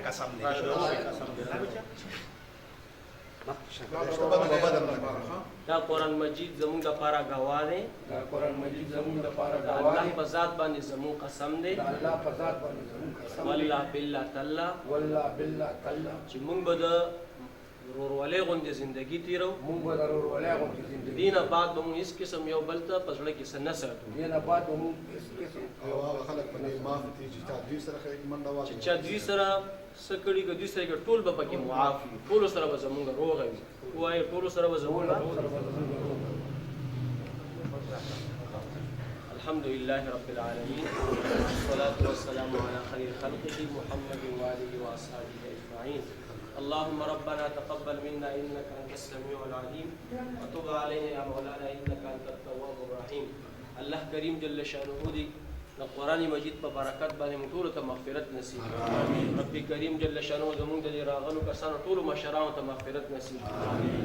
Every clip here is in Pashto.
قسم دی دا قرآن مجید زمونږ دپاره ګواه دی الله په ذات باندې زمونږ قسم دی والله بالله تالله چې مونږ به د ورورولۍ غوندې زندګي تېرو دې نه بعد به مونږ هېڅ قسم یو بل ته په زړه کې څه نه ساتو چې چا دوی سره څه کړي که دوی سره ټول به پکې معاف وي ټولو سره به زمونږ روغه وي ووایو ټولو سره به زمونږ الحمد لله رب العالمين والصلاة والسلام على خير خلقه محمد وآله وأصحابه أجمعين اللهم ربنا تقبل منا إنك أنت السميع العليم وتب علينا يا مولانا إنك أنت التواب الرحيم الله كريم جل شأنه دي قرآن مجید په برکت باندې موږ ټولو ته مغفرت نصیب رب کریم جل شأنه زموږ د راغلو کسانو ټولو مشرانو ته مغفرت نصیب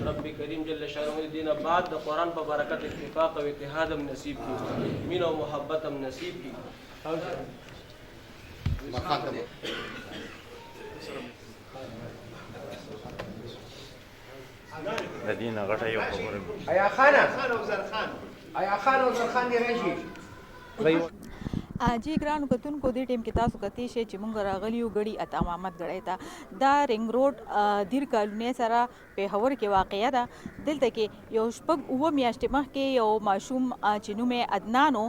رب کریم جل شأنه د دې نه بعد د قرآن په برکت اتفاق او اتحاد هم نصیب کړي مینه او محبت هم نصیب کړي د دې نه غټه یو خبره آیا خان او زرخان دی راشي جی ګرانو کتونکو دې ټیم کې تاسو کتی شئ چې مونږ راغلي یو ګړي عطا محمد ګړی ته دا رنګ روډ دیر کالونۍ سره پېښور کې واقع ده دلته کې یو شپږ اووه میاشتې مخکې یو ماشوم چې نوم یې عدنانو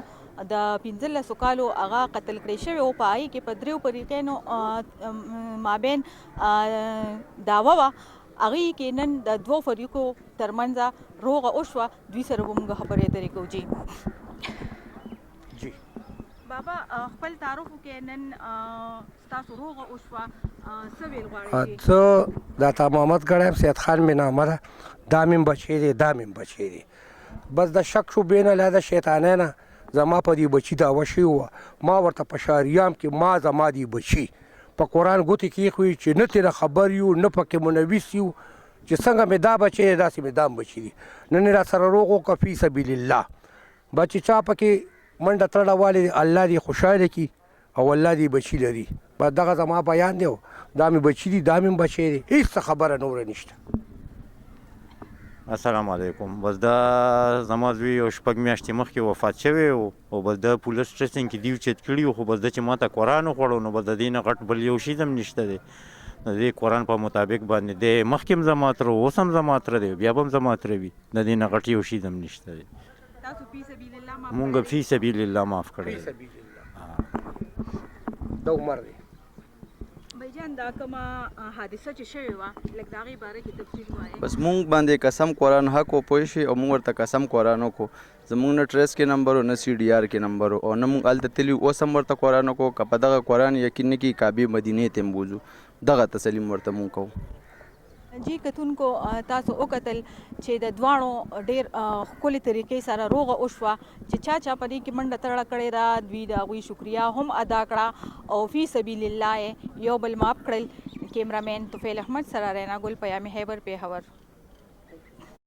د 15 کالو هغه قتل کړی شوی و په هغې کې په دریو فریقینو مابین دعوه وه هغې کې نن د دوو فریقو ترمنځ روغه وشوه دوی سره به مونږ خبرې اترې کوو جی بابا خپل تعارف وکړئ نن ستاسو روغه وشوه څه ویل غواړئ زه د عطا محمد ګړی یم سید خان مې نامه ده دا مې بچی دی دا مې بچی دی بس د شک شو بین الهده شیطانی نه زما په دې بچي دعوه شوې وه ما ورته په شهریام کې ما زما دې بچي په قرآن ګوتې کېښوي چې نه ترې خبر یو نه پکې منوس یو چې څنګه مې دا بچی دی داسې مې دا بچي دي نن یې را سره روغ وکړه فی سبیل الله بچې چا پکې منډه ترړه والې الله دې خوشحاله کړي او الله دې بچي لري بس دغه زما بیان دی دا مې بچي دي دا مې بچی دی هېڅ خبره نوره نشته السلام علیکم بس دا زما زوی یو شپږ میاشتې مخکې وفات شوی و او بس د پولیس سټیشن کې دیو چت کړي وو خو بس د چې ما ته قرآن وخوړو نو بس د دې نه غټ بل یو شي هم نشته دی د دې قرآن په مطابق باندې دی مخکې هم زما تره اوس هم زما تره دی بیا به هم زما تره وي د دې نه غټ یو شي هم نشته دی مونږ فی سبیل الله معاف کړی د عمر دی بھیجان دا کومه حادثه چې شوې وه لږ د هغې باره کې تفصیل ووایئ بس مونږ باندې قسم قرآن حق و پوه شي او مونږ ورته قسم قرآن وکړو زمونږ نه ټریس کې نمبر و نه سی ډي آر کې نمبر و او نه مونږ هلته تلي اوس هم ورته قرآن وکړو که په دغه قرآن یقین نه کړي کعبې مدینې ته هم بوځو دغه تسلیم ورته مونږ کوو جی کتونکو تاسو وکتل چې د دواړو ډېر ښکلې طریقې سره روغه وشوه چې چا په دې کې منډه تړه کړې ده دوی د هغوی شکریه هم ادا کړه او فی سبیل الله یې یو بل معاف کړل کیمرامین طفیل احمد سره رینا ګل پیامي خیبر پېښور